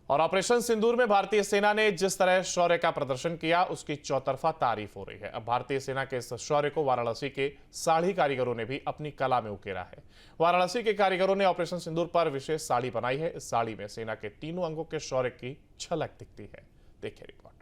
और ऑपरेशन सिंदूर में भारतीय सेना ने जिस तरह शौर्य का प्रदर्शन किया, उसकी चौतरफा तारीफ हो रही है। अब भारतीय सेना के इस शौर्य को वाराणसी के साड़ी कारीगरों ने भी अपनी कला में उकेरा है। वाराणसी के कारीगरों ने ऑपरेशन सिंदूर पर विशेष साड़ी बनाई है। इस साड़ी में सेना के तीनों अंगों के शौर्य की झलक दिखती है। देखिए रिपोर्ट।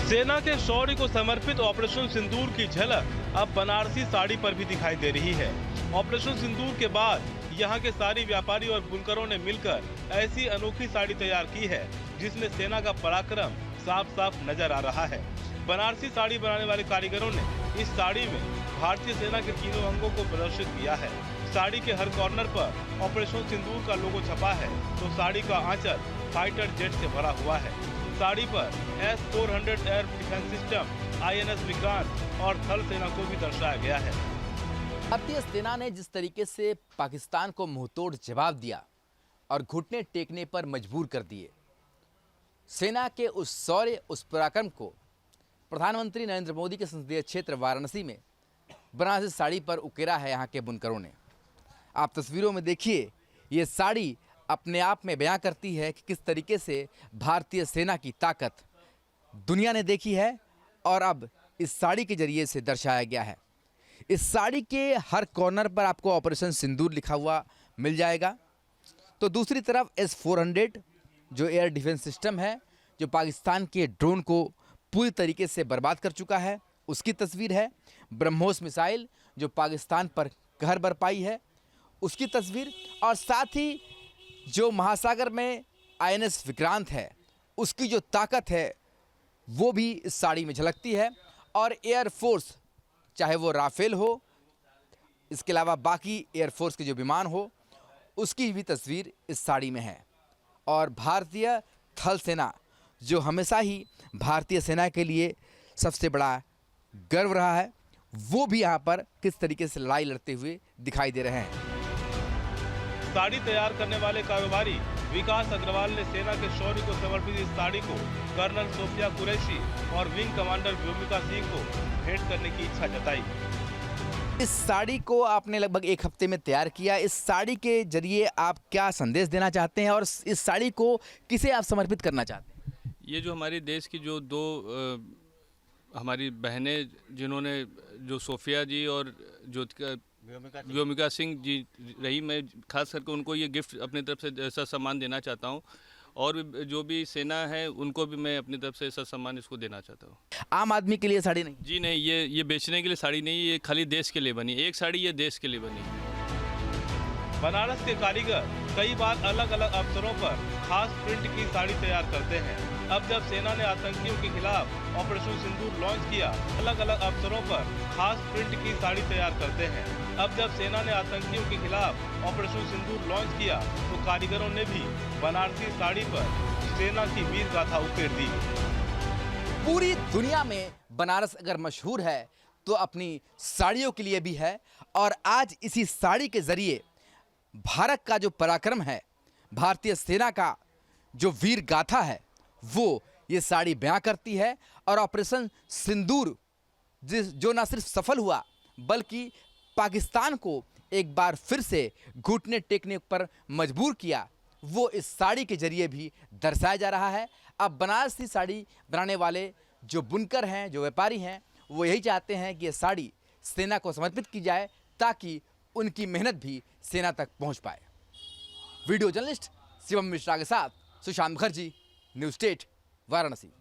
सेना के शौर्य को समर्पित ऑपरेशन सिंदूर की झलक अब बनारसी साड़ी पर भी दिखाई दे रही है। ऑपरेशन सिंदूर के बाद यहाँ के साड़ी व्यापारी और बुनकरों ने मिलकर ऐसी अनोखी साड़ी तैयार की है जिसमें सेना का पराक्रम साफ साफ नजर आ रहा है। बनारसी साड़ी बनाने वाले कारीगरों ने इस साड़ी में भारतीय सेना के तीनों अंगों को प्रदर्शित किया है। साड़ी के हर कॉर्नर पर ऑपरेशन सिंदूर का लोगो छपा है तो साड़ी का आंचल फाइटर जेट से भरा हुआ है। साड़ी पर S-400 air defence system, INS Vikrant और थल सेना को भी दर्शाया गया है। भारतीय सेना ने जिस तरीके से पाकिस्तान को मुंहतोड़ जवाब दिया और घुटने टेकने पर मजबूर कर दिए, सेना के उस शौर्य, उस पराक्रम को प्रधानमंत्री नरेंद्र मोदी के संसदीय क्षेत्र वाराणसी में बनारसी साड़ी पर उकेरा है यहाँ के बुनकरों ने। आप तस्वीरों में देखिए, ये साड़ी अपने आप में बयां करती है कि किस तरीके से भारतीय सेना की ताकत दुनिया ने देखी है और अब इस साड़ी के जरिए से दर्शाया गया है। इस साड़ी के हर कॉर्नर पर आपको ऑपरेशन सिंदूर लिखा हुआ मिल जाएगा। तो दूसरी तरफ S-400 जो एयर डिफेंस सिस्टम है, जो पाकिस्तान के ड्रोन को पूरी तरीके से बर्बाद कर चुका है, उसकी तस्वीर है। ब्रह्मोस मिसाइल जो पाकिस्तान पर कहर बरपाई है, उसकी तस्वीर। और साथ ही जो महासागर में INS विक्रांत है, उसकी जो ताकत है वो भी इस साड़ी में झलकती है। और एयरफोर्स, चाहे वो राफेल हो, इसके अलावा बाकी एयरफोर्स के जो विमान हो, उसकी भी तस्वीर इस साड़ी में है। और भारतीय थल सेना जो हमेशा ही भारतीय सेना के लिए सबसे बड़ा गर्व रहा है, वो भी यहाँ पर किस तरीके से लड़ाई लड़ते हुए दिखाई दे रहे हैं। साड़ी तैयार करने वाले कारोबारी विकास अग्रवाल ने सेना के शौर्य को समर्पित इस साड़ी को कर्नल सोफिया कुरैशी और विंग कमांडर व्योमिका सिंह को भेंट करने की इच्छा जताई। इस साड़ी को आपने लगभग एक हफ्ते में तैयार किया। इस साड़ी के जरिए आप क्या संदेश देना चाहते हैं और इस साड़ी को किसे आप समर्पित करना चाहते हैं? ये जो हमारे देश की जो दो हमारी बहनें, जिन्होंने जो सोफिया जी और ज्योतिका व्योमिका सिंह जी रही, मैं खास करके उनको ये गिफ्ट अपनी तरफ से ऐसा सम्मान देना चाहता हूँ। और जो भी सेना है उनको भी मैं अपनी तरफ से ऐसा सम्मान इसको देना चाहता हूँ। आम आदमी के लिए साड़ी नहीं? जी नहीं, ये बेचने के लिए साड़ी नहीं, ये खाली देश के लिए बनी। एक साड़ी ये देश के लिए बनी। बनारस के कारीगर कई बार अलग अलग अवसरों पर खास प्रिंट की साड़ी तैयार करते हैं। अब जब सेना ने आतंकियों के खिलाफ ऑपरेशन सिंदूर लॉन्च किया, अलग अलग अवसरों पर खास प्रिंट की साड़ी तैयार करते हैं। अब जब सेना ने आतंकियों के खिलाफ ऑपरेशन सिंदूर लॉन्च किया तो कारीगरों ने भी बनारसी साड़ी पर सेना की वीर गाथा उकेर दी। पूरी दुनिया में बनारस अगर मशहूर है तो अपनी साड़ियों के लिए भी है। और आज इसी साड़ी के जरिए भारत का जो पराक्रम है, भारतीय सेना का जो वीर गाथा है, वो ये साड़ी बयां करती है। और ऑपरेशन सिंदूर जो न सिर्फ सफल हुआ बल्कि पाकिस्तान को एक बार फिर से घुटने टेकने पर मजबूर किया, वो इस साड़ी के जरिए भी दर्शाया जा रहा है। अब बनारसी साड़ी बनाने वाले जो बुनकर हैं, जो व्यापारी हैं, वो यही चाहते हैं कि ये साड़ी सेना को समर्पित की जाए ताकि उनकी मेहनत भी सेना तक पहुंच पाए। वीडियो जर्नलिस्ट शिवम मिश्रा के साथ सुशांत मुखर्जी, न्यूज़ 8 वाराणसी।